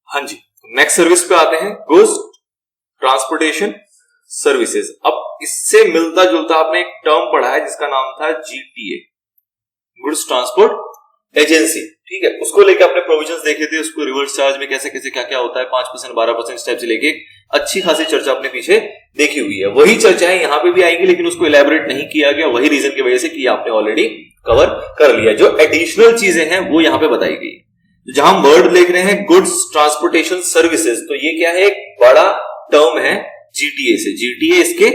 हाँ जी, next service पे आते हैं, गुड्स ट्रांसपोर्टेशन सर्विसेज। अब इससे मिलता जुलता आपने एक टर्म पढ़ा है जिसका नाम था जीटीए, गुड्स ट्रांसपोर्ट एजेंसी। ठीक है, उसको लेके आपने प्रोविजंस देखे थे, उसको रिवर्स चार्ज में कैसे कैसे क्या क्या होता है, 5% 12% स्टेप से लेके अच्छी खासी चर्चा आपने पीछे देखी हुई है। वही चर्चाएं यहाँ पे भी आएंगी, लेकिन उसको इलेबोरेट नहीं किया गया, वही रीजन की वजह से कि आपने ऑलरेडी कवर कर लिया। जो एडिशनल चीजें हैं वो यहाँ पे बताई गई। जहां हम वर्ड देख रहे हैं गुड्स ट्रांसपोर्टेशन सर्विसेज, तो ये क्या है, एक बड़ा टर्म है जीटीए से। जीटीए इसके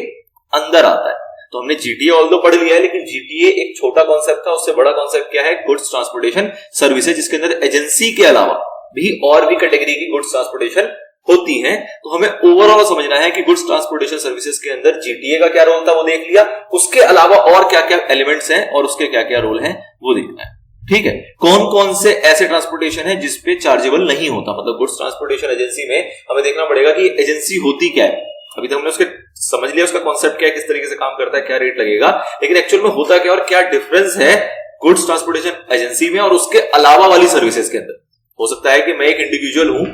अंदर आता है। तो हमने जीटीए ऑल्दो पढ़ लिया है, लेकिन जीटीए एक छोटा कॉन्सेप्ट था, उससे बड़ा कॉन्सेप्ट क्या है, गुड्स ट्रांसपोर्टेशन सर्विसेज, जिसके अंदर एजेंसी के अलावा भी और भी कैटेगरी की गुड्स ट्रांसपोर्टेशन होती हैं। तो हमें ओवरऑल समझना है कि गुड्स ट्रांसपोर्टेशन सर्विसेज के अंदर जीटीए का क्या रोल था वो देख लिया, उसके अलावा और क्या क्या एलिमेंट्स हैं और उसके क्या क्या रोल हैं वो देखना है। ठीक है, कौन कौन से ऐसे ट्रांसपोर्टेशन है जिसपे चार्जेबल नहीं होता, मतलब गुड्स ट्रांसपोर्टेशन एजेंसी में हमें देखना पड़ेगा कि एजेंसी होती क्या है। अभी तक हमने उसके समझ लिया, उसका कॉन्सेप्ट क्या है, किस तरीके से काम करता है, क्या रेट लगेगा, लेकिन एक्चुअल में होता क्या और क्या डिफरेंस है गुड्स ट्रांसपोर्टेशन एजेंसी में और उसके अलावा वाली सर्विसेज के अंदर। हो सकता है कि मैं एक इंडिविजुअल हूं,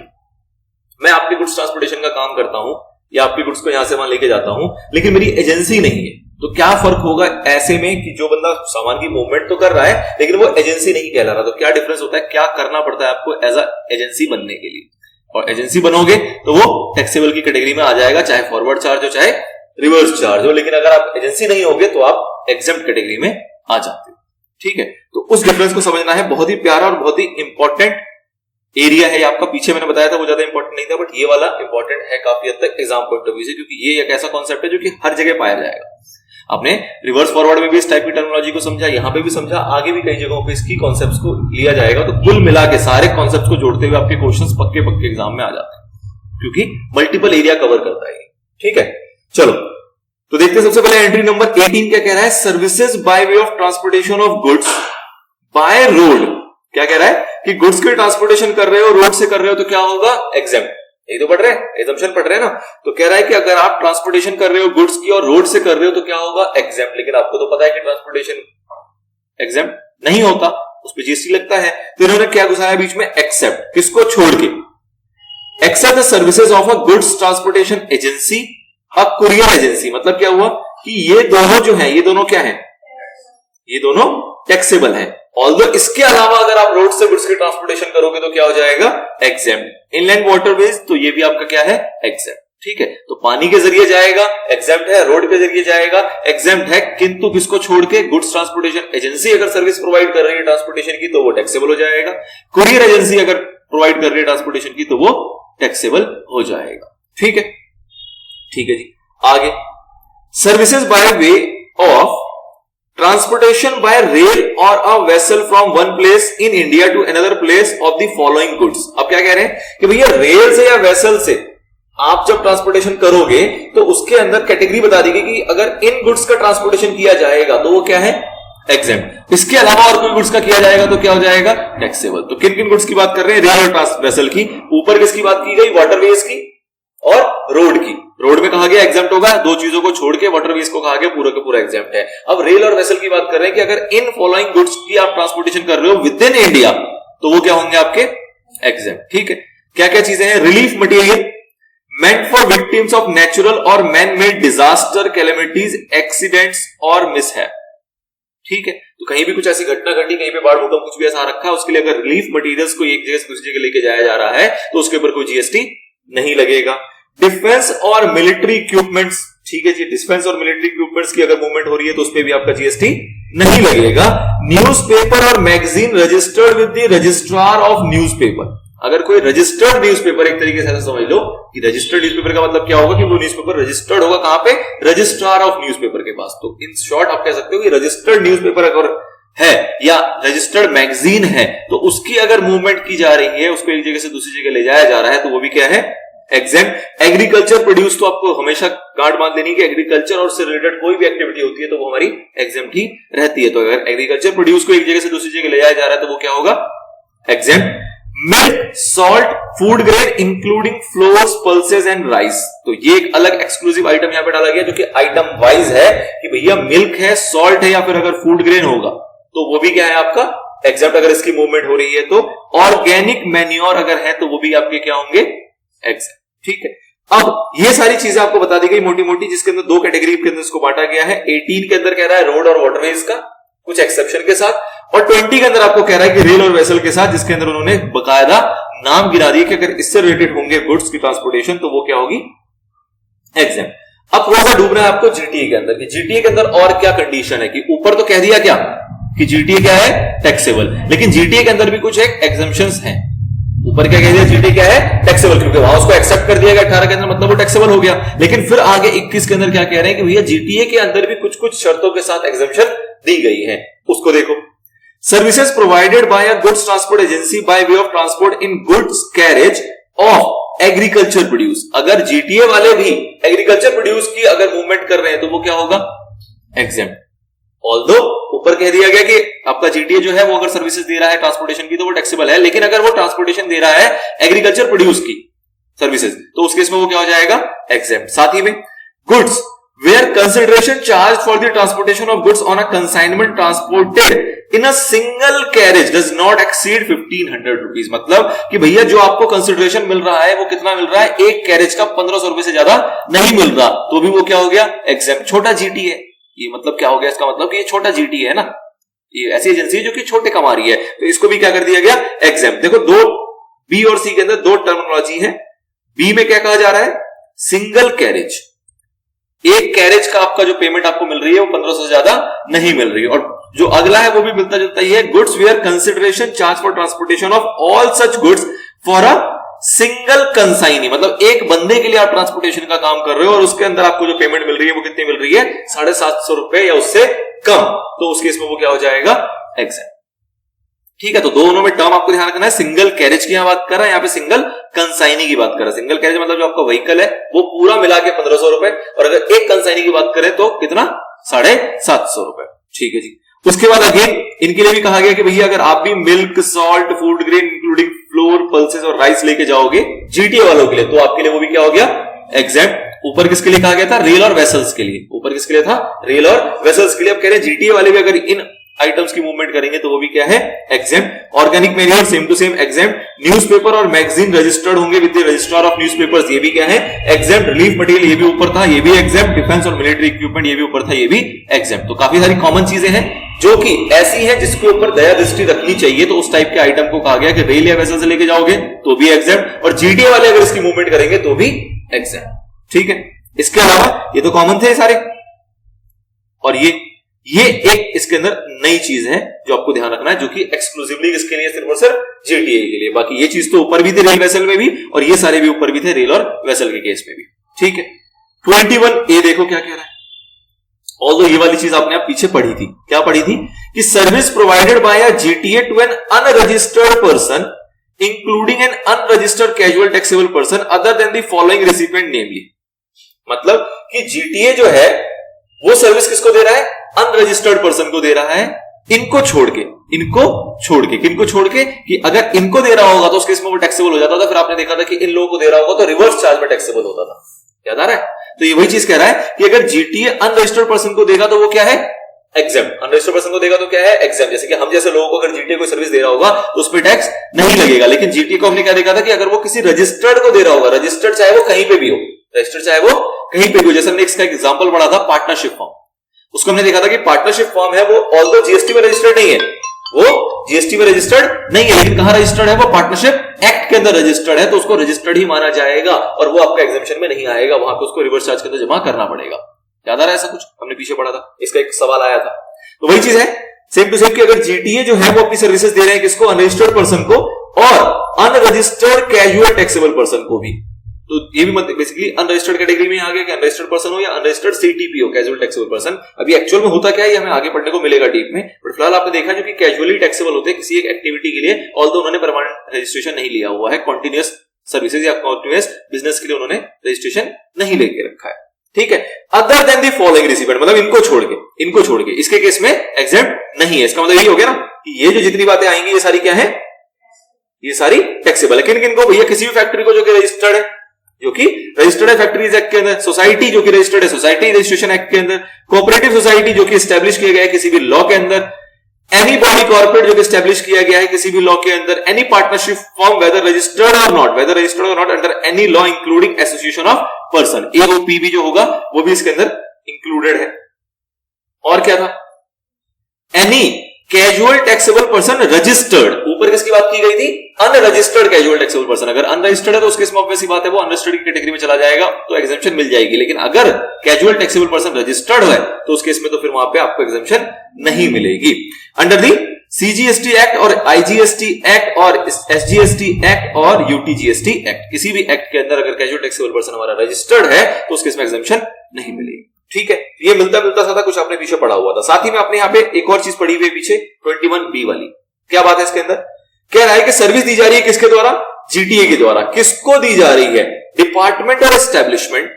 मैं आपके गुड्स ट्रांसपोर्टेशन का काम करता हूं या आपके गुड्स को यहां से वहां लेके जाता हूं, लेकिन मेरी एजेंसी नहीं है। तो क्या फर्क होगा ऐसे में कि जो बंदा सामान की मूवमेंट तो कर रहा है लेकिन वो एजेंसी नहीं कहला रहा, तो क्या डिफरेंस होता है, क्या करना पड़ता है आपको एज अ एजेंसी बनने के लिए। और एजेंसी बनोगे तो वो टैक्सेबल की कैटेगरी में आ जाएगा, चाहे फॉरवर्ड चार्ज हो चाहे रिवर्स चार्ज हो, लेकिन अगर आप एजेंसी नहीं होगे तो आप एग्जेम्प्ट कैटेगरी में आ जाते हो। ठीक है, तो उस डिफरेंस को समझना है। बहुत ही प्यारा और बहुत ही इंपॉर्टेंट एरिया है आपका। पीछे मैंने बताया था वो ज्यादा इंपॉर्टेंट नहीं था, बट ये वाला इंपॉर्टेंट है काफी हद तक एग्जाम पॉइंट ऑफ व्यू से, क्योंकि ये एक ऐसा कॉन्सेप्ट है जो कि हर जगह पाया जाएगा। आपने रिवर्स फॉरवर्ड में भी इस टाइप की टर्मिनोलॉजी को समझा, यहां पे भी समझा, आगे भी कई जगहों पे इसकी कॉन्सेप्ट्स को लिया जाएगा। तो कुल मिला के सारे कॉन्सेप्ट्स को जोड़ते हुए आपके क्वेश्चंस पक्के पक्के एग्जाम में आ जाते हैं, क्योंकि मल्टीपल एरिया कवर करता है। ठीक है, चलो तो देखते हैं। सबसे पहले एंट्री नंबर 18 क्या कह रहा है, services by way of transportation of goods by road. क्या कह रहा है कि गुड्स के ट्रांसपोर्टेशन कर रहे हो, रोड से कर रहे हो, तो क्या होगा, एग्जेम्प्ट। यही तो पढ़ रहे हैं, एग्जम्पशन पढ़ रहे हैं ना। तो कह रहा है कि अगर आप ट्रांसपोर्टेशन कर रहे हो गुड्स की और रोड से कर रहे हो तो क्या होगा, एग्जेम्प्ट। लेकिन आपको तो पता है कि ट्रांसपोर्टेशन एग्जेम्प्ट नहीं होता, उस पर जीएसटी लगता है। तो इन्होंने क्या घुसाया बीच में, एक्सेप्ट। किसको छोड़ के, except the services of a goods transportation agency a courier agency. मतलब क्या हुआ कि ये दोनों जो है, ये दोनों क्या है, ये दोनों टैक्सेबल है। ऑल्दो इसके अलावा अगर आप रोड से गुड्स की ट्रांसपोर्टेशन करोगे तो क्या हो जाएगा, एग्जेम्प्ट। इनलैंड वाटरवेज तो ये भी आपका क्या है, एग्जेम्प्ट। ठीक है, तो पानी के जरिए जाएगा, एग्जेम्प्ट है, रोड के जरिए जाएगा, एग्जेम्प्ट है, किंतु किसको छोड़ के, गुड्स ट्रांसपोर्टेशन एजेंसी अगर सर्विस प्रोवाइड कर रही है ट्रांसपोर्टेशन की तो वो टैक्सेबल हो जाएगा। कुरियर एजेंसी अगर प्रोवाइड कर रही है ट्रांसपोर्टेशन की तो वो टैक्सेबल हो जाएगा। ठीक है, ठीक है जी। आगे, services by way of transportation by rail or a vessel from one place in India to another place of the following goods. अब क्या कह रहे हैं कि भैया रेल से या वेसल से आप जब ट्रांसपोर्टेशन करोगे तो उसके अंदर कैटेगरी बता दी गई कि अगर इन गुड्स का ट्रांसपोर्टेशन किया जाएगा तो वो क्या है, एग्जेम्प्ट। इसके अलावा और कोई गुड्स का किया जाएगा तो क्या हो जाएगा, टैक्सेबल। तो किन किन गुड्स की बात कर रहे हैं, रेल और वेसल की। ऊपर किसकी बात की गई, वाटरवेज की और रोड की। रोड में कहा गया एग्जेम्प्ट होगा, दो चीजों को छोड़ के वाटरवेज को कहा गया पूरा का पूरा एग्जेम्प्ट है। अब रेल और वेसल की बात कर रहे हैं कि अगर इन फॉलोइंग गुड्स की आप ट्रांसपोर्टेशन कर रहे हो विद इन इंडिया तो वो क्या होंगे आपके, एग्जेम्प्ट। ठीक है, क्या क्या चीजें हैं, relief material meant for victims of natural or man made disaster, calamities, accidents or mishap. ठीक है, तो कहीं भी कुछ ऐसी घटना घटी, कहीं पे बाढ़ भूकंप कुछ भी ऐसा रखा है, उसके लिए अगर रिलीफ मटेरियल्स को एक जगह से दूसरी जगह लेके जाया जा रहा है तो उसके ऊपर कोई जीएसटी नहीं लगेगा। डिफेंस और मिलिट्री इक्विपमेंट्स, ठीक है जी, डिफेंस और मिलिट्री इक्विपमेंट्स की अगर मूवमेंट हो रही है तो उस पर भी आपका जीएसटी नहीं लगेगा। न्यूज़पेपर और magazine registered with the registrar of newspaper. अगर कोई रजिस्टर्ड न्यूज़पेपर, एक तरीके से समझ लो कि रजिस्टर्ड न्यूज़पेपर का मतलब क्या होगा कि वो न्यूज़पेपर रजिस्टर्ड होगा कहां पे, रजिस्ट्रार ऑफ न्यूज़पेपर के पास। तो इन शॉर्ट आप कह सकते हो कि रजिस्टर्ड न्यूज़पेपर अगर है या रजिस्टर्ड मैगजीन है तो उसकी अगर मूवमेंट की जा रही है, उसको एक जगह से दूसरी जगह ले जाया जा रहा है तो वो भी क्या है, एग्जेम्प्ट। एग्रीकल्चर प्रोड्यूस, तो आपको हमेशा गांठ बांध देनी कि एग्रीकल्चर और उससे रिलेटेड कोई भी एक्टिविटी होती है तो वो हमारी एग्जेम्प्ट ही रहती है। तो अगर एग्रीकल्चर प्रोड्यूस को एक जगह से दूसरी जगह ले जाया जा रहा है तो वो क्या होगा, exempt. Milk, salt, food grain including floors, pulses and rice. तो ये एक अलग एक्सक्लूसिव आइटम यहां पे डाला गया जो कि आइटम वाइज है कि भैया मिल्क है, सॉल्ट है या फिर अगर फूड ग्रेन होगा तो वो भी क्या है आपका एग्जेप्ट अगर इसकी मूवमेंट हो रही है तो। ऑर्गेनिक मैन्योर अगर है तो वो भी आपके क्या होंगे, एग्जेप्ट। ठीक है, अब ये सारी चीजें आपको बता दी गई मोटी मोटी, जिसके अंदर दो कैटेगरी के अंदर इसको बांटा गया है। 18 के अंदर कह रहा है रोड और वाटरवेज का कुछ एक्सेप्शन के साथ, और 20 के अंदर आपको कह रहा है कि रेल और वेसल के साथ, जिसके अंदर उन्होंने बकायदा नाम गिरा दिए कि अगर इससे रिलेटेड होंगे गुड्स की ट्रांसपोर्टेशन तो वो क्या होगी, एग्जेम्प्ट। अब थोड़ा सा डूबना है आपको जीटीए के अंदर, कि जीटीए के अंदर और क्या कंडीशन है, कि ऊपर तो कह दिया क्या कि जीटीए क्या है, टैक्सेबल, लेकिन जीटीए के अंदर भी कुछ एक एग्जम्पशंस हैं। ऊपर क्या कह दिया, जीटीए क्या है, टैक्सेबल, क्योंकि वहां उसको एक्सेप्ट कर दिया गया 18 के अंदर, मतलब वो टैक्सेबल हो गया। लेकिन फिर आगे 21 के अंदर क्या कह रहे हैं कि भैया जीटीए के अंदर भी कुछ कुछ शर्तों के साथ एग्जम्पशन दी गई है, उसको देखो। Services provided by a goods transport agency bye way of transport in goods carriage of agriculture produce. अगर जीटीए वाले भी एग्रीकल्चर प्रोड्यूस की अगर मूवमेंट कर रहे हैं तो वो क्या होगा, एग्जेम्प्ट। ऑल्दो ऊपर कह दिया गया कि आपका जीटीए जो है वो अगर सर्विसेज दे रहा है ट्रांसपोर्टेशन की तो वो टैक्सेबल है, लेकिन अगर वो ट्रांसपोर्टेशन दे रहा है एग्रीकल्चर प्रोड्यूस की सर्विसेज तो उस केस में वो क्या हो जाएगा, एग्जेम्प्ट। साथ ही में goods where consideration charged for the transportation of goods on a consignment transported in a single carriage does not exceed 1500 rupees। मतलब कि भैया जो आपको कंसिडरेशन मिल रहा है वो कितना मिल रहा है, एक कैरेज का 1500 रुपए से ज्यादा नहीं मिल रहा, तो भी वो क्या हो गया, एग्जेम्प्ट। छोटा जीटी है ये, मतलब क्या हो गया इसका मतलब कि ये छोटा जीटी है ना, ये ऐसी एजेंसी है जो कि छोटे कमा रही है, तो इसको भी क्या कर दिया गया, एग्जेम्प्ट। देखो दो बी और सी के अंदर दो टर्मिनोलॉजी है। बी में क्या कहा जा रहा है, सिंगल कैरेज, एक कैरेज का आपका जो पेमेंट आपको मिल रही है वो 1500 से ज्यादा नहीं मिल रही है। और जो अगला है वो भी मिलता जुलता ही है, goods where consideration charge for transportation of all such goods for a single consignee, मतलब एक बंदे के लिए आप ट्रांसपोर्टेशन का काम कर रहे हो और उसके अंदर आपको जो पेमेंट मिल रही है वो कितनी मिल रही है, 750 रुपए या उससे कम, तो उस केस में वो क्या हो जाएगा, एग्जेम्प्ट। ठीक है, तो दोनों में टर्म आपको ध्यान रखना है। सिंगल कैरेज की यहां बात कर रहा है, यहां पे सिंगल कंसाइनी की बात कर रहा है। सिंगल कैरेज मतलब जो आपका व्हीकल है वो पूरा मिला के 1500 रुपए, और अगर एक कंसाइनी की बात करें तो कितना, 750 रुपए। ठीक है जी। उसके बाद अगेन इनके लिए भी कहा गया कि भैया अगर आप भी milk, salt, food grain including flour, pulses और राइस लेके जाओगे जीटीए वालों के लिए, तो आपके लिए वो भी क्या हो गया, एग्जेम्प्ट। ऊपर किसके लिए कहा गया था, रेल और वेसल्स के लिए, ऊपर किसके लिए था, रेल और वेसल्स के लिए। अब कह रहे हैं जीटीए वाले भी अगर इन आइटम्स की मूवमेंट करेंगे तो वो भी क्या है, exempt. Organic manure same to same exempt. Newspaper और मैगजीन रजिस्टर्ड होंगे with the registrar of newspapers, ये भी क्या है, एग्जेम्प्ट। रिलीफ मटेरियल ये भी ऊपर था, ये भी exempt. Defence or military equipment ये भी ऊपर था, ये भी एग्जेम्प्ट। तो काफी सारी कॉमन चीजें हैं जो कि ऐसी हैं जिसके ऊपर दया दृष्टि रखनी चाहिए, तो उस टाइप के आइटम को कहा गया कि रेल या वेसल से लेके जाओगे तो भी एग्जेम्प्ट, और जीटीए वाले अगर इसकी मूवमेंट करेंगे तो भी एग्जेम्प्ट। ठीक है, इसके अलावा ये तो कॉमन थे सारे, और ये एक इसके अंदर नई चीज है जो आपको ध्यान रखना है, जो कि एक्सक्लूसिवली किसके लिए, सिर्फ और सिर्फ जीटीए के लिए। बाकी ये चीज तो ऊपर भी थी रेल वेसल में भी, और ये सारे भी ऊपर भी थे रेल और वेसल के केस में भी। ठीक है, 21A देखो क्या कह रहा है। ऑल्दो ये वाली चीज आपने आप पीछे पढ़ी थी, क्या पढ़ी थी, कि service provided by a GTA to an unregistered person including an unregistered casual taxable person other than the following recipient namely. मतलब कि जीटीए जो है वो सर्विस किसको दे रहा है, अनरजिस्टर्ड पर्सन को दे रहा है, इनको छोड़ के किनको छोड़ के, कि अगर इनको दे रहा होगा तो उस केस में वो टैक्सेबल हो जाता था। फिर आपने देखा था कि इन लोगों को दे रहा होगा तो रिवर्स चार्ज में टैक्सेबल होता था, याद आ रहा है। तो ये वही चीज कह रहा है कि अगर जीटीए अनरजिस्टर्ड पर्सन को देगा तो वो क्या है, एग्जेम्प्ट। अनरजिस्टर्ड पर्सन को देगा तो क्या है, एग्जेम्प्ट। जैसे कि हम जैसे लोगों को अगर जीटीए कोई सर्विस दे रहा होगा तो उसमें टैक्स नहीं लगेगा, लेकिन जीटीए को हमने क्या देखा था कि अगर वो किसी रजिस्टर्ड को दे रहा होगा, रजिस्टर्ड चाहे वो कहीं पे भी हो, रजिस्टर्ड चाहे वो कहीं पे भी हो, जैसे हमने इसका एग्जांपल पढ़ा था पार्टनरशिप फॉर्म, उसको हमने देखा था कि पार्टनरशिप फॉर्म है वो ऑल्दो जीएसटी में रजिस्टर्ड नहीं है, वो जीएसटी में रजिस्टर्ड नहीं है, लेकिन कहां रजिस्टर्ड है, वो पार्टनरशिप एक्ट के अंदर रजिस्टर्ड है, तो उसको रजिस्टर्ड ही माना जाएगा और वो आपका एग्जेम्पशन में नहीं आएगा, वहां पे उसको रिवर्स चार्ज के अंदर जमा करना पड़ेगा। याद आ रहा है, ऐसा कुछ हमने पीछे पढ़ा था, इसका एक सवाल आया था। तो वही चीज है सेम टू सेम कि अगर जीटीए जो है वो अपनी सर्विसेज दे रहे हैं किसको, अनरजिस्टर्ड पर्सन को, और अनरजिस्टर्ड कैजुअल टैक्सेबल पर्सन को भी, तो ये भी मतलब बेसिकली अनरजिस्टर्ड कैटेगरी में आ गया कि अनरजिस्टर्ड पर्सन हो या अनरजिस्टर्ड सीटीपी हो, कैजुअल टैक्सेबल पर्सन। अभी एक्चुअल में होता क्या है, हमें आगे पढ़ने को मिलेगा डीप में, बट फिलहाल आपने देखा जो कि कैजुअली टैक्सेबल होते हैं किसी एक एक्टिविटी के लिए, ऑल्दो उन्होंने परमानेंट रजिस्ट्रेशन नहीं लिया हुआ है, कॉन्टिन्यूअस सर्विसेज या कॉन्टिन्यूअस बिजनेस के लिए उन्होंने रजिस्ट्रेशन नहीं लेके रखा है। ठीक है, other than the following recipient, मतलब इनको छोड़ के इसके केस में एग्जेम्प्ट नहीं है। इसका मतलब यही हो गया ना कि ये जो जितनी बातें आएंगी ये सारी क्या है, ये सारी टैक्सेबल है। किन किन को, भैया किसी भी फैक्ट्री को जो कि रजिस्टर्ड है, जो कि रजिस्टर्ड है फैक्ट्रीज एक्ट के अंदर, सोसाइटी जो कि रजिस्टर्ड है सोसाइटी रजिस्ट्रेशन एक्ट के अंदर, कोऑपरेटिव सोसाइटी जो कि एस्टैब्लिश किया गया है किसी भी लॉ के अंदर, एनी बॉडी कॉर्पोरेट जो कि स्टैब्लिश किया गया है किसी भी लॉ के अंदर, any partnership firm whether registered or not under any law including association of person, AOP भी जो होगा वो भी इसके अंदर इंक्लूडेड है। और क्या था, any casual taxable person registered, ऊपर किसकी बात की गई थी, अनरजिस्टर्ड कैजुअल टैक्सेबल पर्सन, अगर अनरजिस्टर्ड है तो उसके इसमें ऑब्वियस सी बात है वो अनरजिस्टर्ड की कैटेगरी में चला जाएगा तो एग्जेम्पशन मिल जाएगी, लेकिन अगर कैजुअल टैक्सेबल पर्सन रजिस्टर्ड है तो उस केस में तो फिर वहां पे आपको एग्जेम्पशन नहीं मिलेगी। अंडर दी सीजीएसटी एक्ट और आईजीएसटी एक्ट और एसजीएसटी एक्ट और यूटीजीएसटी एक्ट, किसी भी एक्ट के अंदर अगर कैजुअल टैक्सेबल पर्सन हमारा रजिस्टर्ड है तो उस केस में एग्जेम्पशन नहीं मिलेगी। ठीक है, ये मिलता मिलता सा था, कुछ आपने पीछे पढ़ा हुआ था। साथ ही में आपने यहाँ पे एक और चीज पढ़ी हुई है पीछे 21B वाली, क्या बात है इसके अंदर, कह रहा है कि सर्विस दी जा रही है किसके द्वारा, जीटीए के द्वारा। किसको दी जा रही है, डिपार्टमेंट और establishment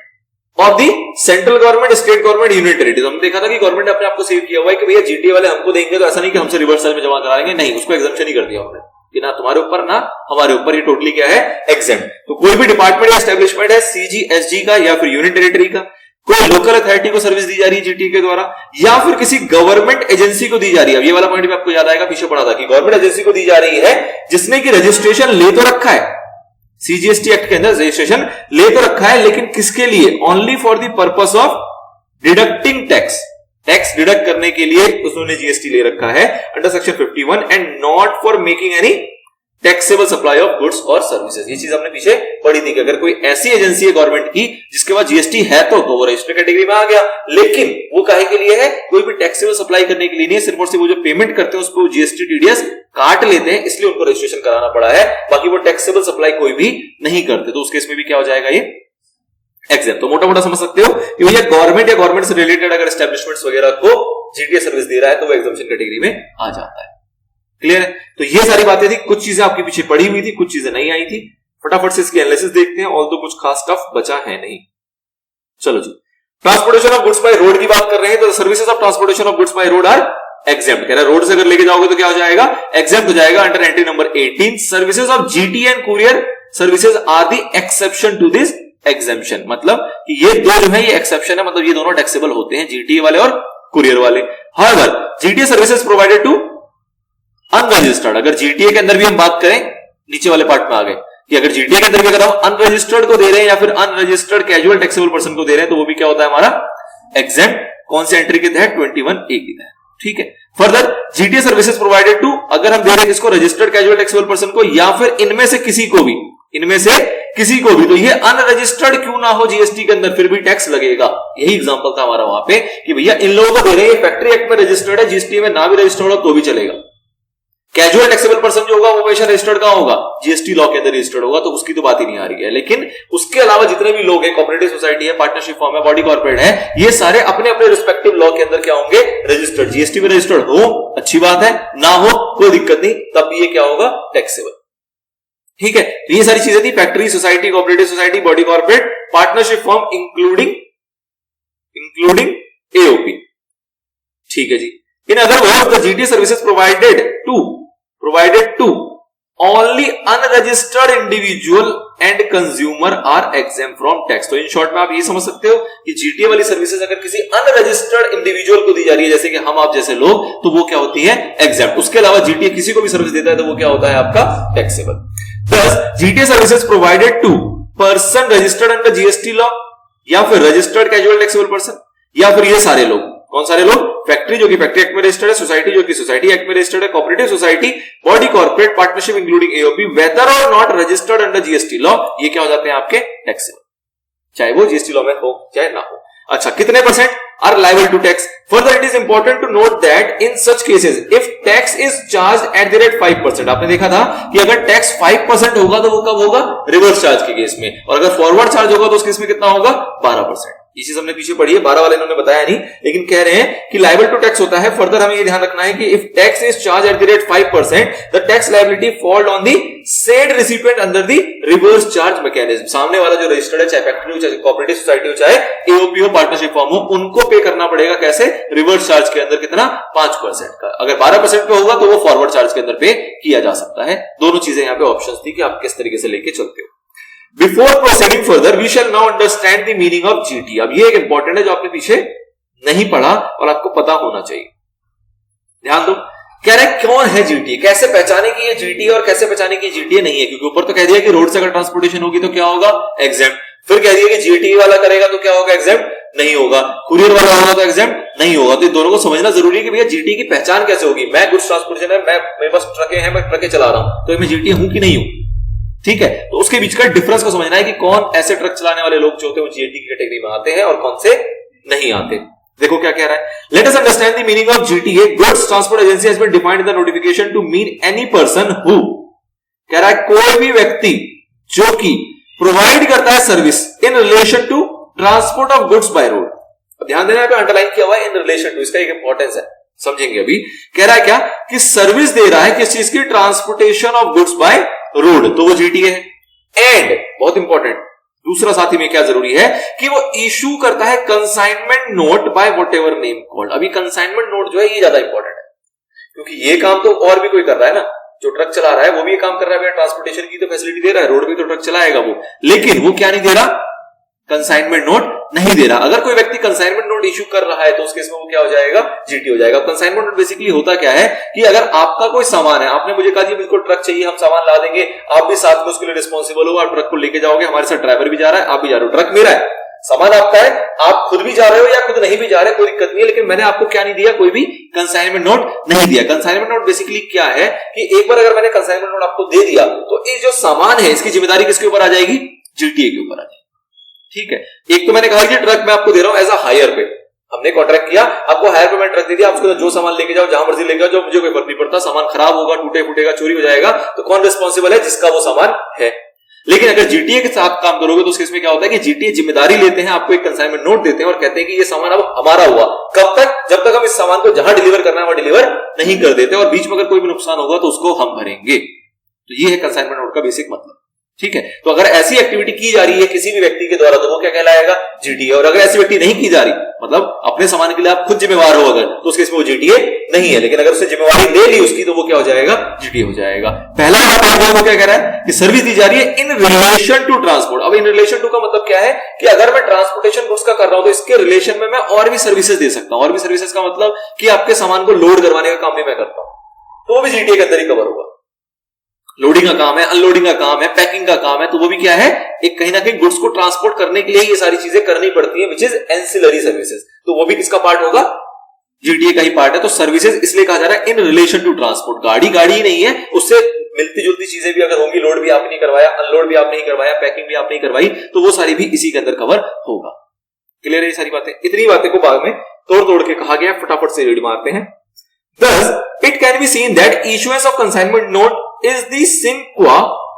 of the central government, state government, union territory. हमने देखा था कि गवर्नमेंट ने अपने आपको सेव किया हुआ है कि भैया जीटीए वाले हमको देंगे, तो ऐसा नहीं कि हमसे रिवर्स चार्ज में जमा कराएंगे, नहीं, उसको एग्जम्पशन ही कर दिया हमने कि ना तुम्हारे ऊपर ना हमारे ऊपर, ये टोटली क्या है, एग्जेम्प्ट। तो कोई भी डिपार्टमेंट या एस्टेब्लिशमेंट है सीजीएसजी का या फिर यूनियन टेरिटरी का, कोई लोकल अथॉरिटी को सर्विस दी जा रही है जीटीए के द्वारा, या फिर किसी गवर्नमेंट एजेंसी को दी जा रही है। अब ये वाला पॉइंट भी आपको याद आएगा, पीछे पढ़ा था कि गवर्नमेंट एजेंसी को दी जा रही है जिसने की रजिस्ट्रेशन ले तो रखा है, सीजीएसटी एक्ट के अंदर रजिस्ट्रेशन ले तो रखा है, लेकिन किसके लिए, only for the purpose of deducting tax, tax deduct करने के लिए उन्होंने जीएसटी ले रखा है under section 51 and not for making any taxable supply of goods और सर्विसेज। ये चीज हमने पीछे पढ़ी थी कि अगर कोई ऐसी एजेंसी है गवर्नमेंट की जिसके पास जीएसटी है तो वो रजिस्टर्ड कैटेगरी में आ गया, लेकिन वो काहे के लिए है, कोई भी टैक्सेबल सप्लाई करने के लिए नहीं है, सिर्फ और सिर्फ वो जो पेमेंट करते हैं उसको जीएसटी टीडीएस काट लेते हैं, इसलिए उनको रजिस्ट्रेशन कराना पड़ा है, बाकी वो टैक्सेबल सप्लाई कोई भी नहीं करते, तो उस केस में भी क्या हो जाएगा, ये एग्जेम्प्ट। तो मोटा मोटा समझ सकते हो कि भैया गवर्नमेंट या गवर्नमेंट से रिलेटेड अगर एस्टेब्लिशमेंट्स वगैरह को जीटीए सर्विस दे रहा है तो वो एग्जम्पशन कैटेगरी में आ जाता है। क्लियर है, तो ये सारी बातें थी, कुछ चीजें आपके पीछे पड़ी हुई थी, कुछ चीजें नहीं आई थी, फटाफट से इसकी एनालिसिस देखते हैं, ऑल तो कुछ खास टफ बचा है नहीं। चलो जी, transportation of goods by road की बात कर रहे हैं, तो services of transportation of goods by road are exempt. कह रहा है रोड से अगर लेके जाओगे तो क्या हो जाएगा, एग्जेम्प्ट हो जाएगा under entry number 18। Services of GTA and courier services are the exception to this exemption, मतलब कि ये दो जो है ये एक्सेप्शन है, मतलब ये दोनों टैक्सेबल होते हैं, जीटीए वाले और कुरियर वाले। However GTA services provided to unregistered, अगर जीटीए के अंदर भी हम बात करें, नीचे वाले पार्ट में आ गए कि अगर जीटीए के अंदर भी अगर हम अनरजिस्टर्ड को दे रहे हैं या फिर अनरजिस्टर्ड कैजुअल टैक्सेबल पर्सन को दे रहे हैं तो वो भी क्या होता है हमारा एग्जेम्प्ट। कौन से एंट्री के तहत, 21A के तहत। ठीक है, further GTA services provided to, अगर हम दे रहे हैं किसको, रजिस्टर्ड कैजुअल टैक्सेबल पर्सन को या फिर इनमें से किसी को भी, इनमें से किसी को भी, तो ये अनरजिस्टर्ड क्यों ना हो जीएसटी के अंदर फिर भी टैक्स लगेगा। यही एग्जांपल था हमारा वहां पे कि भैया इन लोगों को दे रहे हैं, फैक्ट्री एक्ट में रजिस्टर्ड है, जीएसटी में ना भी रजिस्टर्ड हो तो भी चलेगा। कैजुअल टैक्सेबल पर्सन जो होगा वो हमेशा रजिस्टर्ड कहां होगा, जीएसटी लॉ के अंदर रजिस्टर्ड होगा, तो उसकी तो बात ही नहीं आ रही है। लेकिन उसके अलावा जितने भी लोग हैं, कोऑपरेटिव सोसाइटी है, पार्टनरशिप फॉर्म है, बॉडी कॉर्पोरेट है, ये सारे अपने अपने रिस्पेक्टिव लॉ के अंदर क्या होंगे, रजिस्टर्ड। जीएसटी में रजिस्टर्ड हो अच्छी बात है, ना हो कोई दिक्कत नहीं, तब भी ये क्या होगा, टैक्सेबल। ठीक है, तो ये सारी चीजें थी, factory society, cooperative society, body corporate, partnership firm including AOP. ठीक है जी। In other words the GTA services provided to only unregistered individual and consumer are exempt from tax। तो इन शॉर्ट में आप ये समझ सकते हो कि जीटीए वाली सर्विसेज अगर किसी अनरजिस्टर्ड इंडिविजुअल को दी जा रही है, जैसे कि हम आप जैसे लोग, तो वो क्या होती है, एग्जेम्प्ट। उसके अलावा जीटीए किसी को भी सर्विस देता है तो वो क्या होता है आपका, taxable. Thus, GTA services provided to person registered under GST law या फिर रजिस्टर्ड कैजुअल टैक्सेबल पर्सन, या फिर ये सारे लोग, कौन सारे लोग, फैक्ट्री जो कि फैक्ट्री एक्ट में रजिस्टर्ड है, सोसाइटी जो कि सोसाइटी एक्ट में रजिस्टर्ड है, cooperative society, body corporate, partnership including AOP, whether or not registered under GST law, ये क्या हो जाते हैं आपके, टैक्सेबल, चाहे वो जीएसटी लॉ में हो चाहे ना हो। अच्छा, कितने percent are liable to tax. Further it is important to note that in such cases if tax is charge at the rate 5%, आपने देखा था कि अगर टैक्स 5% होगा तो वो कब होगा, रिवर्स चार्ज के केस में, और अगर फॉरवर्ड चार्ज होगा तो उस केस में कितना होगा, 12%। ये चीज हमने पीछे पढ़ी है, 12 वाले इन्होंने बताया नहीं, लेकिन कह रहे हैं कि लायबल टू टैक्स होता है। फर्दर हमें ये ध्यान रखना है कि if tax is charge at the rate 5%, the tax liability fall on the said recipient under the reverse charge mechanism. सामने वाला जो रजिस्टर्ड है, चाहे फैक्ट्री हो, चाहे कोऑपरेटिव सोसाइटी हो, चाहे एओपी हो, पार्टनरशिप फॉर्म हो, उनको पे करना पड़ेगा कैसे, रिवर्स चार्ज के अंदर कितना, 5% का। अगर 12% पे होगा तो वो फॉरवर्ड चार्ज के अंदर पे किया जा सकता है। दोनों चीजें यहाँ पे ऑप्शंस थी कि आप किस तरीके से लेके चलते हो। Before proceeding further, we shall now understand the meaning of GT। अब ये एक इंपॉर्टेंट है जो आपने पीछे नहीं पढ़ा और आपको पता होना चाहिए। ध्यान दो, कह रहे कौन है जीटीए, कैसे पहचाने की ये जीटीए और कैसे पहचाने की जीटीए नहीं है, क्योंकि ऊपर तो कह दिया कि रोड से अगर ट्रांसपोर्टेशन होगी तो क्या होगा, एग्जेम्प्ट। फिर कह दिया कि जीटीए वाला करेगा तो क्या होगा, एग्जेम्प्ट नहीं होगा, कुरियर वाला होगा तो एग्जेम्प्ट नहीं होगा। तो इन दोनों को समझना जरूरी है कि भैया जीटीए की पहचान कैसे होगी। मैं गुड्स ट्रांसपोर्टेशन है, मेरे पास ट्रकें हैं, मैं ट्रकें चला रहा हूं, तो मैं जीटीए हूं कि नहीं हूं, ठीक है। तो उसके बीच का डिफरेंस को समझना है कि कौन ऐसे ट्रक चलाने वाले लोग जो होते हैं वो जीटीए की कैटेगरी में आते हैं और कौन से नहीं आते। देखो क्या कह रहा है, let us understand the meaning of GTA. Goods transport agency has been defined in the notification to mean any person who, कह रहा है कोई भी व्यक्ति जो कि प्रोवाइड करता है service in relation to transport of goods by road. ध्यान देना पे अंडरलाइन किया हुआ है इन रिलेशन टू, इसका एक इंपॉर्टेंस है, समझेंगे अभी। कह रहा है क्या कि सर्विस दे रहा है किस चीज की, transportation of goods by road, तो वो जीटीए है। एंड बहुत इंपॉर्टेंट दूसरा साथी में क्या जरूरी है कि वो इशू करता है consignment note by whatever name called. अभी कंसाइनमेंट नोट जो है ये ज्यादा इंपॉर्टेंट है, क्योंकि ये काम तो और भी कोई कर रहा है ना, जो ट्रक चला रहा है वो भी ये काम कर रहा है, ट्रांसपोर्टेशन की तो फैसिलिटी दे रहा है, रोड पे तो ट्रक चलाएगा वो, लेकिन वो क्या नहीं दे रहा, कंसाइनमेंट नोट नहीं दे रहा। अगर कोई व्यक्ति कंसाइनमेंट नोट इशू कर रहा है तो उस केस में वो क्या हो जाएगा, जीटी हो जाएगा। कंसाइनमेंट नोट बेसिकली होता क्या है कि अगर आपका कोई सामान है, आपने मुझे कहा कि मुझको ट्रक चाहिए, हम सामान ला देंगे, आप भी साथ में उसके लिए रिस्पॉन्सिबल हो, आप ट्रक को लेके जाओगे, हमारे साथ ड्राइवर भी जा रहा है, आप भी जा रहे हो, ट्रक मेरा है, सामान आपका है, आप खुद भी जा रहे हो या खुद नहीं भी जा रहे, कोई दिक्कत नहीं है, लेकिन मैंने आपको क्या नहीं दिया, कोई भी कंसाइनमेंट नोट नहीं दिया। कंसाइनमेंट नोट बेसिकली क्या है कि एक बार अगर मैंने कंसाइनमेंट नोट आपको दे दिया तो ये जो सामान है इसकी जिम्मेदारी किसके ऊपर आ जाएगी, जीटीए के ऊपर आ जाएगी, ठीक है। एक तो मैंने कहा कि ट्रक मैं आपको दे रहा हूं एज अ हायर पे, हमने कॉन्ट्रैक्ट किया, आपको हायर पे मैं ट्रक दे दिया, आप उसको जो सामान लेके जाओ, जहां मर्जी लेके जाओ, मुझे कोई फर्क नहीं पड़ता, सामान खराब होगा, टूटे फूटेगा, चोरी हो जाएगा, तो कौन रिस्पॉन्सिबल है, जिसका वो सामान है। लेकिन अगर जीटीए के साथ काम करोगे तो उस केस में क्या होता है कि जीटीए जिम्मेदारी लेते हैं, आपको एक कंसाइनमेंट नोट देते हैं और कहते हैं कि ये सामान अब हमारा हुआ। कब तक, जब तक हम इस सामान को जहां डिलीवर करना है वहां डिलीवर नहीं कर देते, और बीच में अगर कोई भी नुकसान होगा तो उसको हम भरेंगे। तो ये है कंसाइनमेंट नोट का बेसिक मतलब, ठीक है। तो अगर ऐसी एक्टिविटी की जा रही है किसी भी व्यक्ति के द्वारा तो वो क्या कहलाएगा, जीटीए। और अगर ऐसी व्यक्ति नहीं की जा रही, मतलब अपने सामान के लिए आप खुद जिम्मेवार हो अगर, तो उसके इसमें वो जीटीए नहीं है, लेकिन अगर उसने जिम्मेवारी ले ली उसकी तो वो क्या हो जाएगा, जीटीए हो जाएगा। पहला वो क्या कह रहा है कि सर्विस दी जा रही है इन रिलेशन टू ट्रांसपोर्ट। अब इन रिलेशन टू का मतलब क्या है कि अगर मैं ट्रांसपोर्टेशन गुड्स का कर रहा हूं तो इसके रिलेशन में मैं और भी सर्विसेज दे सकता हूं। और भी सर्विसेज का मतलब कि आपके सामान को लोड करवाने का काम भी मैं करता हूं, तो वो भी जीटीए के अंदर ही कवर होगा। लोडिंग का काम है, अनलोडिंग का काम है, पैकिंग का काम है, तो वो भी क्या है, एक कहीं ना कहीं गुड्स को ट्रांसपोर्ट करने के लिए ये सारी चीजें करनी पड़ती है, विच इज एंसिलरी सर्विसेज, तो वो भी किसका पार्ट होगा, जीटीए का ही पार्ट है। तो सर्विसेज इसलिए कहा जा रहा है इन रिलेशन टू ट्रांसपोर्ट। गाड़ी गाड़ी ही नहीं है, उससे मिलती जुलती चीजें भी अगर होंगी, लोड भी आप नहीं करवाया, अनलोड भी आप नहीं करवाया, पैकिंग भी आप नहीं करवाई, तो वो सारी भी इसी के अंदर कवर होगा। क्लियर है ये सारी बातें। इतनी बातें को बाद में तोड़ तोड़ के कहा गया, फटाफट से रीड मारते हैं। Thus, it can be seen that issuance of consignment note is the sine qua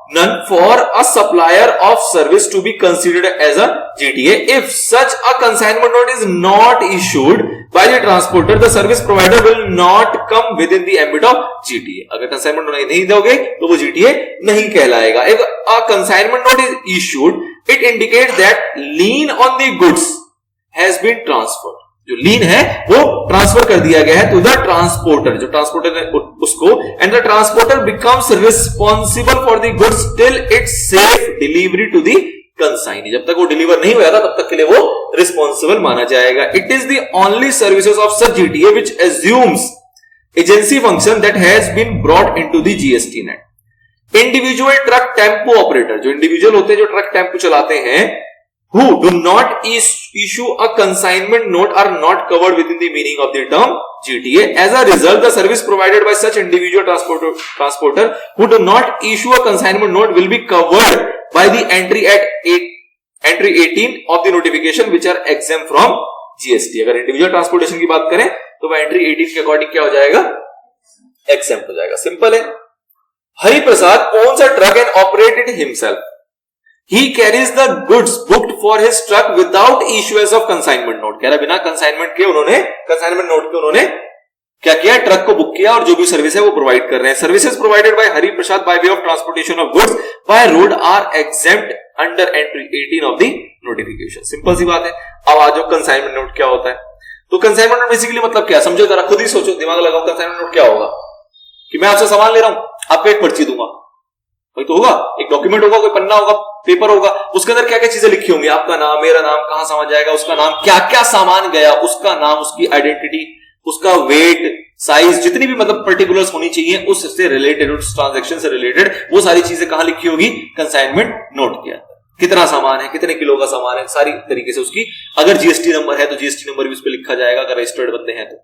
non for a supplier of service to be considered as a GTA. If such a consignment note is not issued by the transporter, the service provider will not come within the ambit of GTA. अगर consignment note नहीं दोगे तो वो GTA नहीं कहलाएगा। If a consignment note is issued, it indicates that lien on the goods has been transferred. जो लीन है वो ट्रांसफर कर दिया गया है टू द ट्रांसपोर्टर, जो ट्रांसपोर्टर है उसको, and the transporter becomes responsible for the goods till its safe delivery to the consignee. जब तक वो डिलीवर नहीं हुआ था तब तक के लिए वो रिस्पॉन्सिबल माना जाएगा। It is the only services of such GTA which assumes agency function that has been brought into the GST net. Individual truck tempo operator, जो इंडिविजुअल होते हैं जो ट्रक टेम्पो चलाते हैं, who do not issue a consignment note are not covered within the meaning of the term GTA. As a result, the service provided by such individual transporter who do not issue a consignment note will be covered by the entry 18 of the notification which are exempt from GST. अगर individual transportation की बात करें तो वह entry 18 के according क्या हो जाएगा, एक्सेप्ट हो जाएगा। सिंपल है। Hariprasad owns a truck and operated himself. He carries the goods booked for his truck without issuance of consignment note. कह रहा बिना कंसाइनमेंट के उन्होंने, कंसाइनमेंट नोट के उन्होंने क्या किया, ट्रक को बुक किया और जो भी सर्विस है वो प्रोवाइड कर रहे हैं। Services provided by Hari Prasad by way of transportation of goods by road are exempt under entry 18 of the notification. Simple सी बात है। अब आज कंसाइनमेंट नोट क्या होता है, तो कंसाइनमेंट नोट बेसिकली मतलब क्या, समझो जरा, खुद ही सोचो, दिमाग लगाओ। कंसाइनमेंट नोट क्या होगा कि मैं आपसे सामान ले रहा हूं, आपको एक पर्ची दूंगा, वही तो होगा, एक डॉक्यूमेंट होगा, कोई पन्ना होगा, पेपर होगा, उसके अंदर क्या क्या चीजें लिखी होंगी, आपका नाम, मेरा नाम, कहां सामान जाएगा, उसका नाम, क्या क्या सामान गया, उसका नाम, उसकी आइडेंटिटी, उसका वेट, साइज, जितनी भी मतलब पर्टिकुलर्स होनी चाहिए उससे रिलेटेड, उस ट्रांजैक्शन से रिलेटेड, वो सारी चीजें कहां लिखी होगी? कंसाइनमेंट नोट के अंदर। कितना सामान है, कितने किलो का सामान है, सारी तरीके से उसकी, अगर जीएसटी नंबर है तो जीएसटी नंबर भी उस पर लिखा जाएगा अगर रजिस्टर्ड बंदे हैं तो।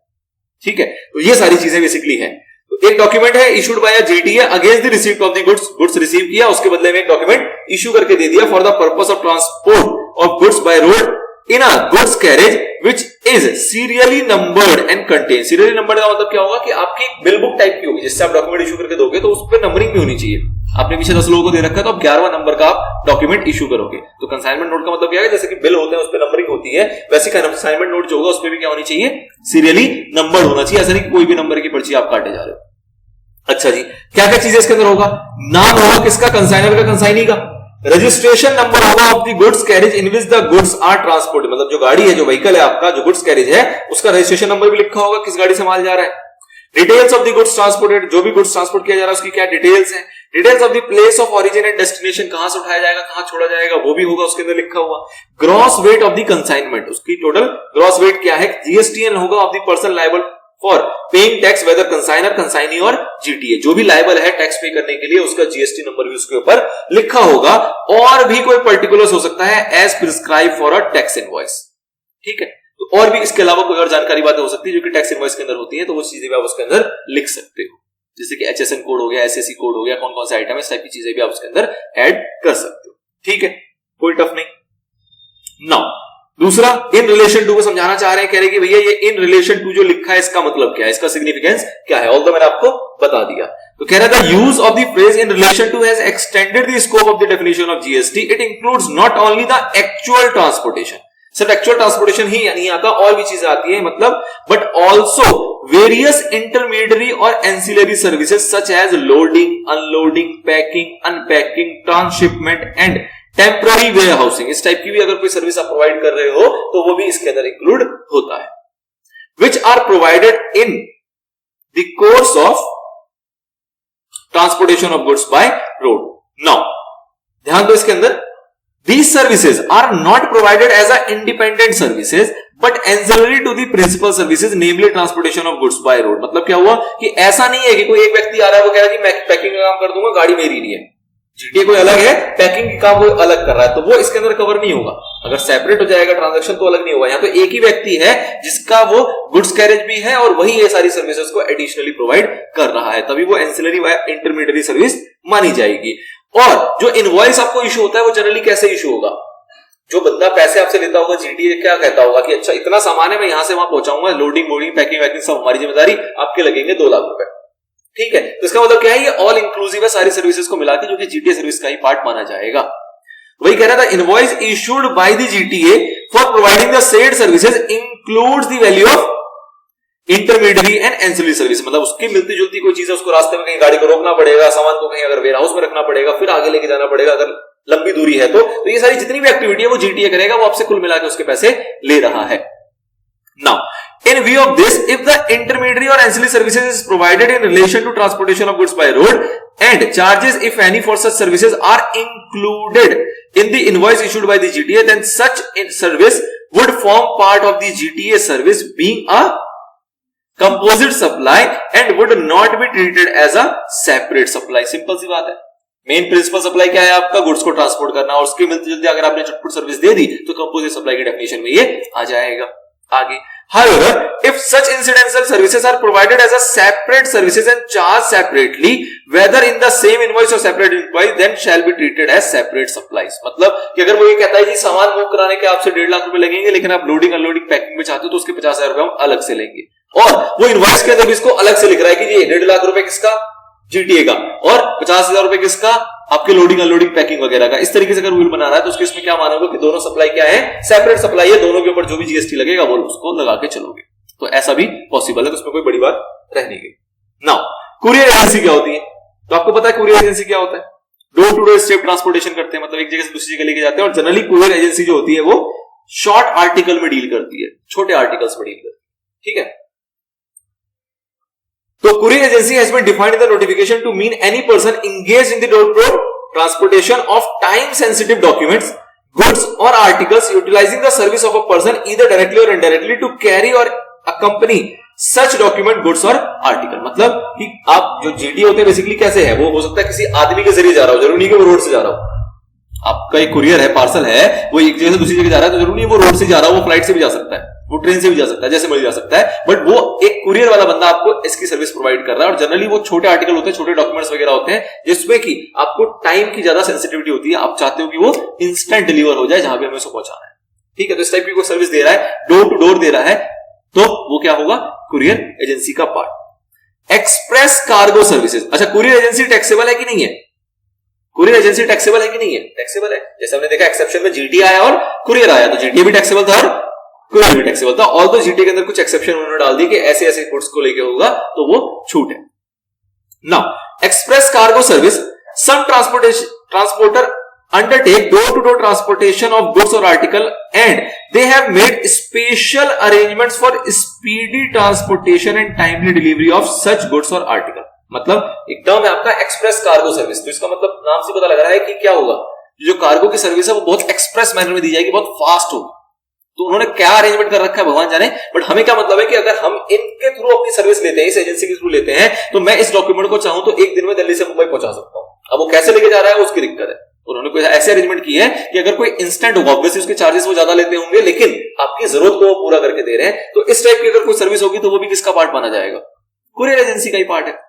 ठीक है, तो ये सारी चीजें बेसिकली है। तो एक डॉक्यूमेंट है issued by GTA against the receipt of the goods, goods receive किया, उसके बदले में एक डॉक्यूमेंट इशू करके दे दिया for the purpose of transport of goods by road in a goods carriage which is serially numbered and contain. Serially numbered का मतलब क्या होगा कि आपकी बिल बुक टाइप की होगी, जिससे आप डॉक्यूमेंट इशू करके दोगे तो उस पर नंबरिंग भी होनी चाहिए। आपने पीछे 10 लोगों को दे रखा है तो आप 11वां नंबर का आप डॉक्यूमेंट इशू करोगे। तो कंसाइनमेंट नोट का मतलब क्या है? जैसे कि बिल होते हैं उस पर नंबरिंग होती है, वैसे कंसाइनमेंट नोट जो होगा उस पर भी क्या होनी चाहिए? सीरियली नंबर होना चाहिए। ऐसा नहीं कि कोई भी नंबर की पर्ची आप काटे जा रहे हो। अच्छा जी, क्या क्या चीजें इसके अंदर होगा? नाम होगा किसका? कंसाइनर का, कंसाइनी का। रजिस्ट्रेशन नंबर होगा of the goods carriage in which the goods are transport, मतलब जो गाड़ी है, जो व्हीकल है आपका, जो गुड्स कैरेज है, उसका रजिस्ट्रेशन नंबर भी लिखा होगा, किस गाड़ी से माल जा रहा है। Details of the goods transported, जो भी गुड्स ट्रांसपोर्ट किया जा रहा है उसकी क्या डिटेल्स है। Details of the place of origin and destination, कहां से उठाया जाएगा, कहां छोड़ा जाएगा, वो भी होगा उसके अंदर लिखा हुआ। Gross weight of the consignment, उसकी टोटल ग्रॉस वेट क्या है। जीएसटीएन होगा of the person liable for paying tax whether consignor, consignee और जीटीए, जो भी लायबल है टैक्स पे करने के लिए, उसका जीएसटी नंबर भी उसके ऊपर लिखा होगा। और भी कोई पर्टिकुलर्स हो सकता है as prescribe for a tax invoice. ठीक है, तो और भी इसके अलावा कोई और जानकारी बातें हो सकती है जो कि टैक्स इनवॉइस के अंदर होती है, तो वो चीजें भी आप उसके अंदर लिख सकते हो, जैसे कि एचएसएन कोड हो गया, एसएससी कोड हो गया, कौन कौन से आइटम है, इस टाइप की चीजें भी आप उसके अंदर ऐड कर सकते हो। ठीक है, कोई टफ नहीं। नाउ दूसरा, इन रिलेशन टू को समझाना चाह रहे हैं, कह रहे हैं कि भैया ये इन रिलेशन टू जो लिखा है इसका मतलब क्या है, इसका सिग्निफिकेंस क्या है, ऑल तो मैंने आपको बता दिया। तो कह रहा था use of the phrase in relation to has extended the scope of the definition of GST, it includes not only the actual transportation, सिर्फ एक्चुअल ट्रांसपोर्टेशन ही नहीं आता, और भी चीजें आती है, मतलब बट ऑल्सो वेरियस इंटरमीडियरी और ancillary services such as loading, unloading, packing, unpacking, transshipment and temporary warehousing. इस टाइप की भी अगर कोई सर्विस आप प्रोवाइड कर रहे हो तो वो भी इसके अंदर इंक्लूड होता है। Which are provided in the course of transportation of goods by road. Now ध्यान दो, इसके अंदर these services are not provided as a independent services but ancillary to the principal services, namely transportation of goods by road। मतलब क्या हुआ कि ऐसा नहीं है कि कोई एक व्यक्ति आ रहा है वो कह रहा है कि मैं पैकिंग का काम कर दूंगा, गाड़ी मेरी नहीं है, जीटीए कोई अलग है, पैकिंग का काम कोई अलग कर रहा है, तो वो इसके अंदर कवर नहीं होगा। अगर सेपरेट हो जाएगा ट्रांजैक्शन तो अलग नहीं होगा। यहाँ तो एक ही व्यक्ति है जिसका वो गुड्स कैरेज भी है और वही ये सारी सर्विसेज को एडिशनली प्रोवाइड कर रहा है, तभी वो एंसिलरी वाया इंटरमीडियरी सर्विस मानी जाएगी। और जो इनवॉइस आपको इशू होता है वो जनरली कैसे इशू होगा? जो बंदा पैसे आपसे लेता होगा, जीटीए क्या कहता होगा कि अच्छा इतना सामान है, मैं यहां से वहां पहुंचाऊंगा, लोडिंग बोर्डिंग पैकिंग वैकिंग सब हमारी जिम्मेदारी, आपके लगेंगे 2 लाख रुपए। ठीक है, तो इसका मतलब क्या है, ये ऑल इंक्लूसिव है, सारी सर्विसेज को मिला के, जो कि जीटीए सर्विस का ही पार्ट माना जाएगा। वही कह रहा था, invoice issued by the GTA for providing the said services includes the value of intermediary and ancillary service, मतलब उसकी मिलती जुलती कोई चीज है, उसको रास्ते में कहीं गाड़ी को रोकना पड़ेगा, सामान को कहीं अगर वेयर हाउस में रखना पड़ेगा, फिर आगे लेके जाना पड़ेगा अगर लंबी दूरी है तो ये सारी जितनी भी एक्टिविटी है वो जीटीए करेगा, वो आपसे कुल मिला के उसके पैसे ले रहा है। Now in view of this, if the intermediary और ancillary services is provided in relation to transportation of goods by road and charges if any for such services are included in the invoice issued by the GTA, then such service would form part of the GTA service being a composite supply and would not be treated as a separate supply. Simple सी बात है, main principal supply क्या है आपका, goods को transport करना, और उसके मिलते जुलते अगर आपने चटपट सर्विस दे दी तो कंपोजिट सप्लाई की डेफिनेशन में ये आ जाएगा। आगे, however, if such incidental services are provided as a separate services and charged separately, whether in the same invoice or separate invoice, then shall be treated as separate supplies। मतलब कि अगर वो ये कहता है कि सामान मूव कराने के आपसे 1.5 लाख रुपए लगेंगे, लेकिन आप लोडिंग अनलोडिंग पैकिंग में चाहते हो तो उसके 50,000 रुपए हम अलग से लेंगे, और वो इनवॉइस के अंदर भी इसको अलग से लिख रहा है कि ये 1.5 लाख रुपए किसका, जीटीए का, और 50,000 रुपए किसका, आपके लोडिंग अनलोडिंग पैकिंग वगैरह का। इस तरीके से अगर रूल बना रहा है तो उसके इसमें क्या मानोगे कि दोनों सप्लाई क्या है, सेपरेट सप्लाई है, दोनों के ऊपर जो भी जीएसटी लगेगा वो उसको लगा के चलोगे, तो ऐसा भी पॉसिबल है, तो उसमें कोई बड़ी बात रह नहीं गई। नाउ कुरियर एजेंसी क्या होती है, तो आपको पता है कुरियर एजेंसी क्या होता है, door to door step transportation करते हैं, मतलब एक जगह से दूसरी जगह लेके जाते हैं, और जनरली कुरियर एजेंसी जो होती है वो शॉर्ट आर्टिकल में डील करती है, छोटे आर्टिकल्स में डील करती है। ठीक है, तो courier agency has been defined in the notification to mean any person engaged in the door-to-door transportation of time-sensitive documents, goods or articles utilizing the service of a person either directly or indirectly to carry or accompany such document goods और article. मतलब कि आप जो GT होते हैं basically कैसे है, वो हो सकता है किसी आदमी के जरिए जा रहा हो, जरूरी नहीं कि वो रोड से जा रहा हो। आपका एक कुरियर है, पार्सल है, वो एक जगह से दूसरी जगह जा रहा है, तो जरूरी नहीं वो रोड से जा रहा हो, वो फ्लाइट से भी जा सकता है, वो ट्रेन से भी जा सकता है, जैसे मर्जी जा सकता है, बट वो एक कुरियर वाला बंदा आपको इसकी सर्विस प्रोवाइड कर रहा है। और जनरली वो छोटे आर्टिकल होते हैं, छोटे डॉक्यूमेंट्स वगैरह होते हैं, जिसमें कि आपको टाइम की ज्यादा सेंसिटिविटी होती है, आप चाहते हो कि वो इंस्टेंट डिलीवर हो जाए जहां पे हमें उसको पहुंचाना है। ठीक है, तो इस टाइप की कोई सर्विस दे रहा है, डोर टू डोर दे रहा है, तो वो क्या होगा, कुरियर एजेंसी का पार्ट। Express cargo services. अच्छा, कुरियर एजेंसी टैक्सेबल है कि नहीं है? कुरियर एजेंसी टैक्सेबल है कि नहीं है? टैक्सेबल है। जैसे हमने देखा एक्सेप्शन में जीटी आया और कुरियर आया, तो जीटी भी टैक्सेबल था और कुरियर भी टैक्सेबल था। ऑल तो जीटी के अंदर कुछ एक्सेप्शन उन्होंने डाल दी कि ऐसे ऐसे गुड्स को लेके होगा तो वो छूट है। Now express cargo service, some transporter undertake door-to-door transportation of goods or article and they have made special arrangements for speedy transportation and timely delivery of such goods or article। मतलब एक term है आपका express cargo service. तो इसका मतलब नाम से पता लग रहा है कि क्या होगा, जो कार्गो की सर्विस है वो बहुत एक्सप्रेस मैनर में दी जाएगी, बहुत फास्ट होगी। तो उन्होंने क्या अरेंजमेंट कर रखा है भगवान जाने, बट हमें क्या मतलब है कि अगर हम इनके थ्रू अपनी सर्विस लेते हैं, इस एजेंसी के थ्रू लेते हैं, तो मैं इस डॉक्यूमेंट को चाहूं तो एक दिन में दिल्ली से मुंबई पहुंचा सकता हूं। अब वो कैसे लेके जा रहा है उसकी दिक्कत है। उन्होंने कोई ऐसे अरेंजमेंट की है कि अगर कोई इंस्टेंट होगा, ऑब्वियसली उसके चार्जेस वो ज्यादा लेते होंगे, लेकिन आपकी जरूरत को वो पूरा करके दे रहे हैं। तो इस टाइप की अगर कोई सर्विस होगी तो वो भी किसका पार्ट माना जाएगा? कुरियर एजेंसी का ही पार्ट है।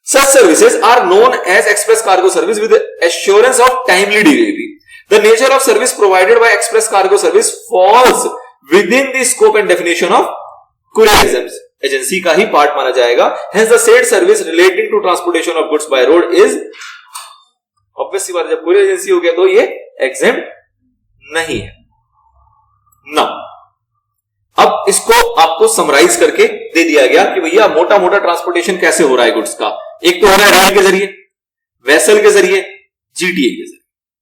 Such services are known as express cargo service with assurance of timely delivery. The nature of service provided by express cargo service falls within the scope and definition of courier agency का ही part माना जाएगा। Hence the said service relating to transportation of goods by road is obvious सी बात, जब courier agency हो गया तो ये exempt नहीं है ना। अब इसको आपको समराइज करके दे दिया गया कि भैया मोटा मोटा ट्रांसपोर्टेशन कैसे हो रहा है गुड्स का। एक तो हो रहा है रेल के जरिए, वेसल के जरिए, जीटीए के जरिए।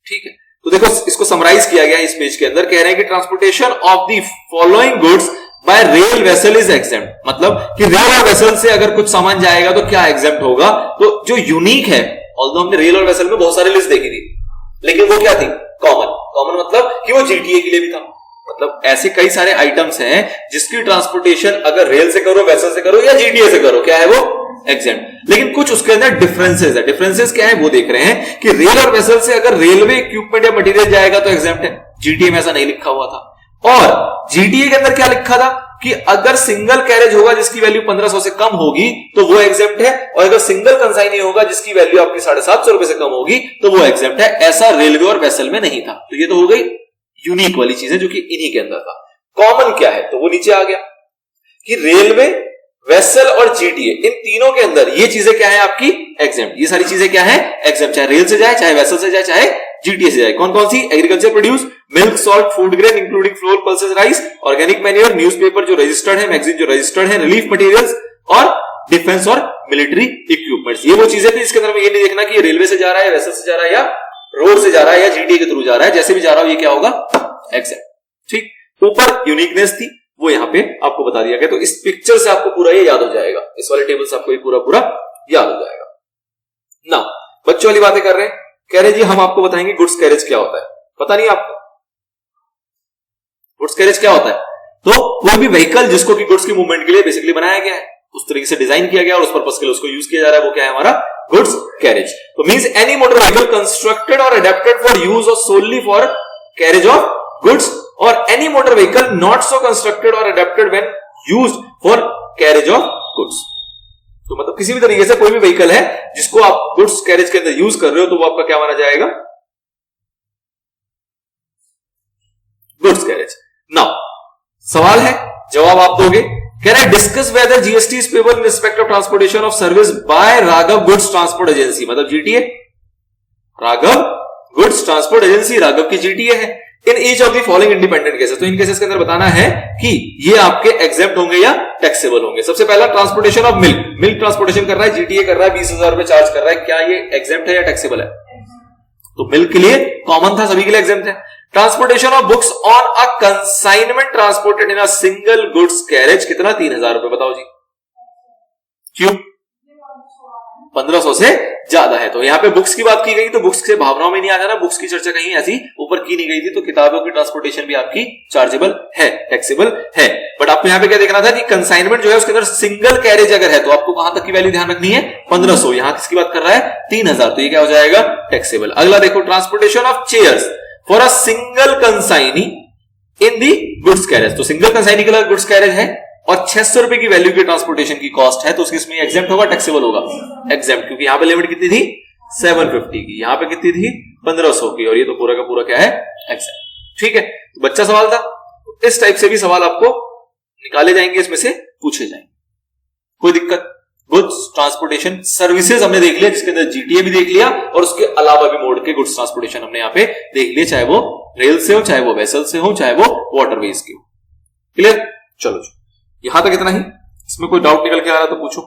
ठीक है, तो देखो इसको समराइज किया गया इस पेज के अंदर। कह रहे हैं कि transportation of the following goods by rail vessel is exempt. मतलब कि रेल और वेसल से अगर कुछ सामान जाएगा तो क्या एग्जेम्प्ट होगा। तो जो यूनिक है, ऑल्दो हमने रेल और वेसल में बहुत सारी लिस्ट देखी थी, लेकिन वो क्या थी, कॉमन। कॉमन मतलब कि वो जीटीए के लिए भी था। मतलब ऐसे कई सारे आइटम्स हैं जिसकी ट्रांसपोर्टेशन अगर रेल से करो, वेसल से करो या जीटीए से करो, क्या है वो, एग्जेम्प्ट। लेकिन कुछ उसके अंदर डिफरेंसेस है। डिफरेंसेस क्या है वो देख रहे हैं कि रेल और वेसल से अगर रेलवे इक्विपमेंट या मटेरियल जाएगा तो एग्जेम्प्ट है। जीटीए में ऐसा नहीं लिखा हुआ था। और जीटीए के अंदर क्या लिखा था कि अगर सिंगल कैरेज होगा जिसकी वैल्यू 1500 से कम होगी तो वो एग्जेम्प्ट है, और अगर सिंगल कंसाइनी होगा जिसकी वैल्यू आपकी 750 रुपए से कम होगी तो वो एग्जेम्प्ट है। ऐसा रेलवे और वेसल में नहीं था। तो ये तो हो गई यूनिक वाली चीजें जो कि इन्हीं के अंदर था। कॉमन क्या है, तो वो नीचे आ गया कि रेलवे, वेसल और जीटीए, इन तीनों के अंदर ये चीजें क्या है आपकी, एग्जेम्प्ट। ये सारी चीजें क्या है, एग्जेम्प्ट। चाहे रेल से जाए, चाहे वेसल से जाए, चाहे जीटीए से जाए। कौन कौन सी, agriculture produce, milk, salt, food grain including flour, pulses, rice, organic manure, newspaper जो रजिस्टर्ड है, मैगजीन जो रजिस्टर्ड है, relief materials or defence or military equipments. ये वो चीजें थी इसके अंदर में ये नहीं देखना कि ये रेलवे से जा रहा है, वेसल से जा रहा है, या रोड से जा रहा है, या जीटीए के थ्रू जा रहा है। जैसे भी जा रहा हो ये क्या होगा, एग्जेम्प्ट। ठीक, ऊपर यूनिकनेस थी वो यहां पे आपको बता दिया गया। तो इस पिक्चर से आपको पूरा ये याद हो जाएगा, इस वाले टेबल से आपको ये पूरा पूरा याद हो जाएगा ना। बच्चों वाली बातें कर रहे हैं, कह रहे जी हम आपको बताएंगे गुड्स कैरेज क्या होता है। पता नहीं आपको गुड्स कैरेज क्या होता है? तो कोई भी व्हीकल जिसको कि गुड्स की मूवमेंट के लिए बेसिकली बनाया गया है, उस तरीके से डिजाइन किया गया और उस पर्पस के लिए उसको यूज किया जा रहा है, वो क्या है हमारा गुड्स कैरेज। तो means any motor vehicle constructed or adapted for use or solely for carriage of goods or any motor vehicle not so constructed or adapted when used for carriage of goods। तो मतलब किसी भी तरीके से कोई भी vehicle है जिसको आप गुड्स कैरेज के अंदर यूज कर रहे हो तो वो आपका क्या माना जाएगा, गुड्स कैरेज। नाउ सवाल है, जवाब आप दोगे। कह रहे हैं discuss whether GST is payable in respect of transportation of service by Raghav goods transport agency. मतलब GTA, Raghav goods transport agency Raghav की जीटीए है। In each of the following independent cases. तो इन केसेस के अंदर बताना है कि ये आपके एग्जेम्प्ट होंगे या टैक्सेबल होंगे। सबसे पहला transportation of milk. Milk transportation कर रहा है, जीटीए कर रहा है, 20,000 रुपए चार्ज कर रहा है, क्या ये एग्जेम्प्ट है या टैक्सेबल है? तो मिल्क के लिए कॉमन था, सभी के लिए एग्जेम्प्ट है। Transportation of books on a consignment transported in a single goods carriage, कितना, 3,000 रुपए। बताओ जी क्यों? 1500 से ज्यादा है। तो यहाँ पे बुक्स की बात की गई, तो बुक्स से भावनाओं में नहीं आ जाना, बुक्स की चर्चा कहीं ऐसी ऊपर की नहीं गई थी। तो किताबों की ट्रांसपोर्टेशन भी आपकी चार्जेबल है, टैक्सेबल है। बट आपको यहाँ पे क्या देखना था कि कंसाइनमेंट जो है उसके अंदर सिंगल कैरेज अगर है तो आपको कहां तक की वैल्यू ध्यान रखनी है, 1500। यहां किसकी बात कर रहा है, 3000, तो ये क्या हो जाएगा, टैक्सेबल। अगला देखो, transportation of chairs for a single consignee in the goods carriage. तो सिंगल कंसाइनी के लिए गुड्स कैरेज है और 600 रुपए की वैल्यू की ट्रांसपोर्टेशन की कॉस्ट है, तो उसकी इसमें एग्जेम्प्ट होगा, टैक्सेबल होगा, एग्जेम्प्ट, क्योंकि यहां पे लिमिट कितनी थी, 750 की, यहां पे कितनी थी, 1500 की, और ये तो पूरा का पूरा क्या है, एग्जेम्प्ट। ठीक है, तो बच्चा सवाल था। इस टाइप से भी सवाल आपको निकाले जाएंगे, इसमें से पूछे जाएंगे, कोई दिक्कत। गुड्स ट्रांसपोर्टेशन सर्विसेज हमने देख लिया, जिसके अंदर जीटीए भी देख लिया और उसके अलावा भी मोड के गुड्स ट्रांसपोर्टेशन हमने यहां पे देख लिया, चाहे वो रेल से हो, चाहे वो वेसल से हो, चाहे वो वाटरवेज की हो। क्लियर, चलो जी, यहां तक इतना ही। इसमें कोई डाउट निकल के आ रहा तो पूछो।